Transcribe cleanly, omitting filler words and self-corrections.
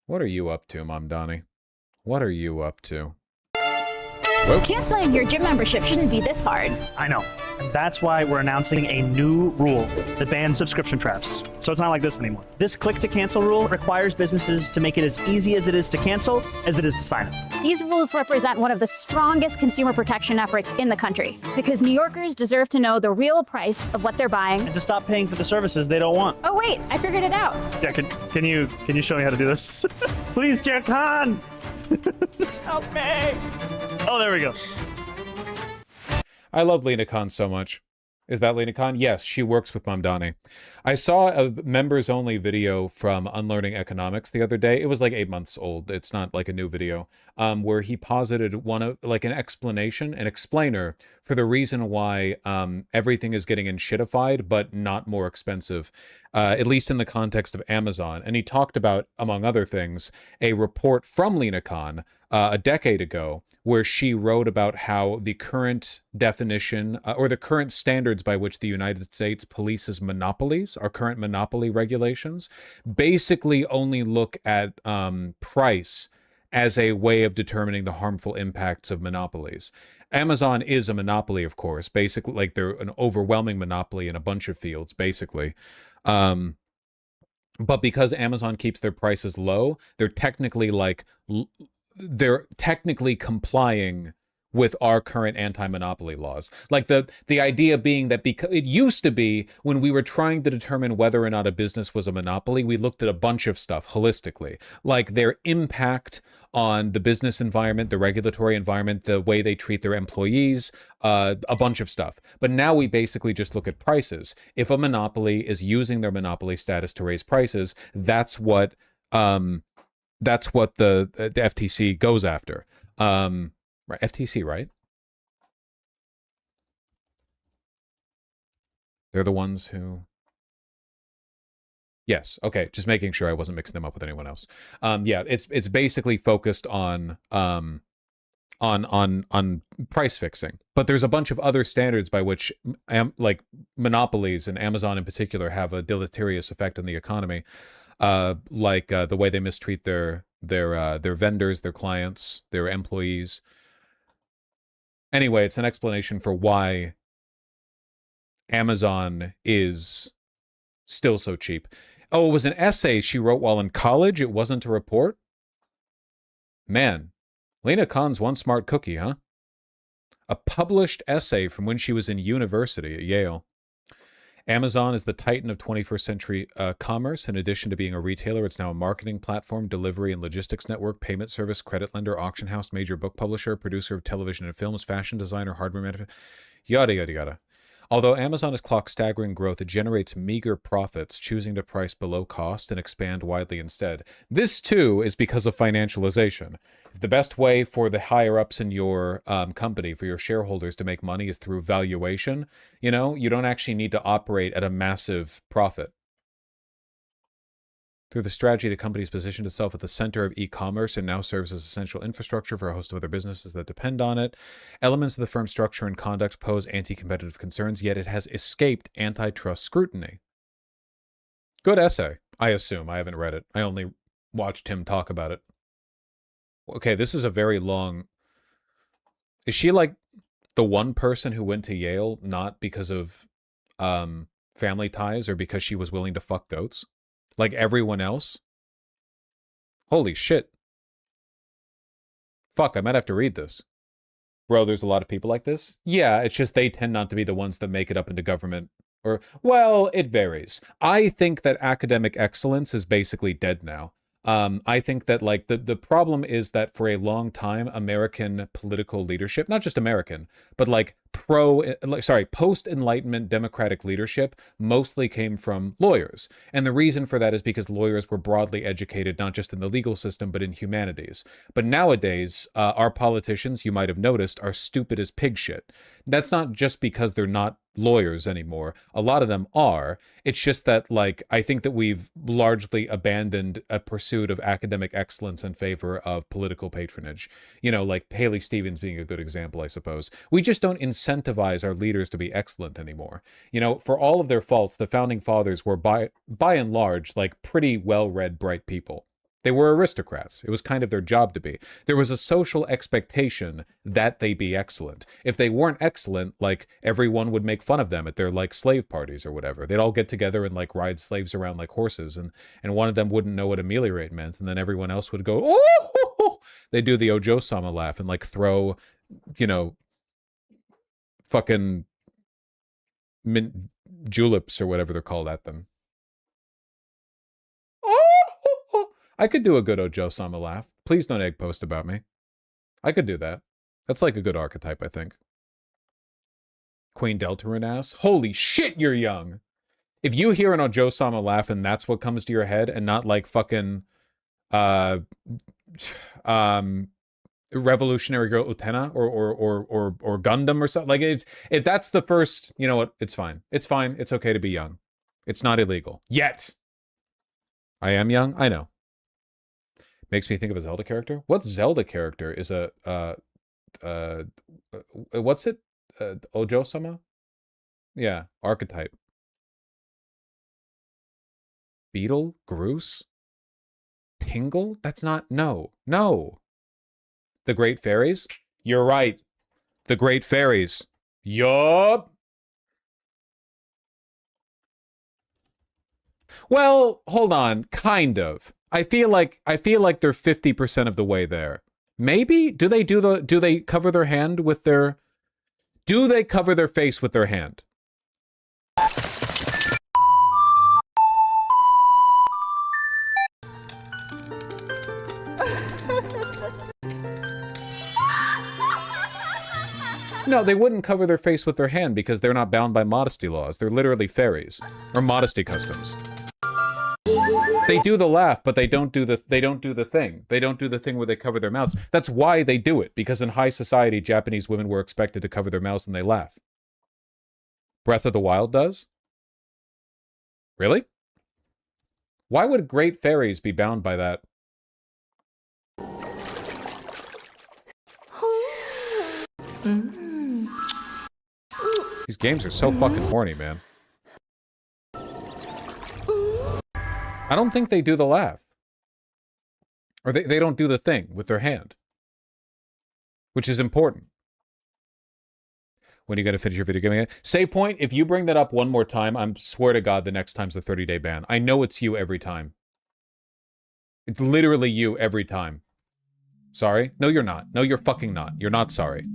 What are you up to, Mom Donnie? What are you up to? Whoa. Canceling your gym membership shouldn't be this hard. I know. And that's why we're announcing a new rule that bans subscription traps. So it's not like this anymore. This click to cancel rule requires businesses to make it as easy as it is to cancel as it is to sign up. These rules represent one of the strongest consumer protection efforts in the country, because New Yorkers deserve to know the real price of what they're buying. And to stop paying for the services they don't want. Oh wait, I figured it out. Yeah, can you show me how to do this? Please, Chair Khan! Help me! Oh, there we go. I love Lena Khan so much. Is that Lena Khan? Yes, she works with Mamdani. I saw a members-only video from Unlearning Economics the other day. It was like 8 months old. It's not like a new video, where he posited an explanation, an explainer for the reason why everything is getting enshittified, but not more expensive, at least in the context of Amazon. And he talked about, among other things, a report from Lena Khan a decade ago, where she wrote about how the current definition or the current standards by which the United States polices monopolies, our current monopoly regulations, basically only look at price as a way of determining the harmful impacts of monopolies. Amazon is a monopoly, of course, basically, like they're an overwhelming monopoly in a bunch of fields, basically. But because Amazon keeps their prices low, they're technically complying with our current anti-monopoly laws. Like the idea being that because it used to be when we were trying to determine whether or not a business was a monopoly, we looked at a bunch of stuff holistically, like their impact on the business environment, the regulatory environment, the way they treat their employees, a bunch of stuff. But now we basically just look at prices. If a monopoly is using their monopoly status to raise prices, that's what the FTC goes after. Right, FTC, right? They're the ones who... Yes, okay, just making sure I wasn't mixing them up with anyone else. Yeah, it's basically focused on price fixing. But there's a bunch of other standards by which like monopolies, and Amazon in particular, have a deleterious effect on the economy. Like the way they mistreat their vendors, their clients, their employees. Anyway, it's an explanation for why Amazon is still so cheap. Oh, it was an essay she wrote while in college? It wasn't a report? Man, Lena Khan's one smart cookie, huh? A published essay from when she was in university at Yale. Amazon is the titan of 21st century commerce. In addition to being a retailer, it's now a marketing platform, delivery and logistics network, payment service, credit lender, auction house, major book publisher, producer of television and films, fashion designer, hardware manufacturer, yada, yada, yada. Although Amazon has clocked staggering growth, it generates meager profits, choosing to price below cost and expand widely instead. This, too, is because of financialization. If the best way for the higher-ups in your company, for your shareholders to make money is through valuation, you know, you don't actually need to operate at a massive profit. Through the strategy, the company's positioned itself at the center of e-commerce and now serves as essential infrastructure for a host of other businesses that depend on it. Elements of the firm's structure and conduct pose anti-competitive concerns, yet it has escaped antitrust scrutiny. Good essay, I assume. I haven't read it. I only watched him talk about it. Okay, this is a very long... Is she like the one person who went to Yale not because of family ties or because she was willing to fuck goats? Like everyone else? Holy shit. Fuck, I might have to read this. Bro, there's a lot of people like this? Yeah, it's just they tend not to be the ones that make it up into government. Or, well, it varies. I think that academic excellence is basically dead now. I think that, like, the problem is that for a long time, American political leadership, not just American, but like post-Enlightenment democratic leadership mostly came from lawyers. And the reason for that is because lawyers were broadly educated, not just in the legal system, but in humanities. But nowadays, our politicians, you might have noticed, are stupid as pig shit. That's not just because they're not lawyers anymore. A lot of them are. It's just that, like, I think that we've largely abandoned a pursuit of academic excellence in favor of political patronage. You know, like Haley Stevens being a good example, I suppose. We just don't incentivize our leaders to be excellent anymore. You know, for all of their faults, the founding fathers were by and large, like, pretty well-read, bright people. They were aristocrats. It was kind of their job to be. There was a social expectation that they be excellent. If they weren't excellent, like, everyone would make fun of them at their, like, slave parties or whatever. They'd all get together and, like, ride slaves around like horses, and one of them wouldn't know what ameliorate meant, and then everyone else would go, oh! They do the Ojo-sama laugh and, like, throw, you know, fucking mint juleps or whatever they're called at them. I could do a good Ojo-sama laugh. Please don't egg post about me. I could do that. That's like a good archetype, I think. Queen Deltarune ass. Holy shit, you're young. If you hear an Ojo-sama laugh and that's what comes to your head and not like fucking Revolutionary Girl Utena or Gundam or something. Like, if that's the first, you know what? It's fine. It's fine. It's okay to be young. It's not illegal. Yet. I am young? I know. Makes me think of a Zelda character. What Zelda character is a what's it? Ojo-sama? Yeah, archetype. Beetle? Groose? Tingle? That's not... No. No. The Great Fairies? You're right. The Great Fairies. Yup. Well, hold on. Kind of. I feel like they're 50% of the way there. Maybe? Do they cover their hand with their... Do they cover their face with their hand? No, they wouldn't cover their face with their hand because they're not bound by modesty laws. They're literally fairies. Or modesty customs. They do the laugh, but they don't do the thing. They don't do the thing where they cover their mouths. That's why they do it, because in high society, Japanese women were expected to cover their mouths when they laugh. Breath of the Wild does? Really? Why would great fairies be bound by that? These games are so fucking horny, man. I don't think they do the laugh. Or they don't do the thing with their hand. Which is important. When are you going to finish your video game again? Save point, if you bring that up one more time, I swear to God the next time's the 30-day ban. I know it's you every time. It's literally you every time. Sorry? No, you're not. No, you're fucking not. You're not sorry.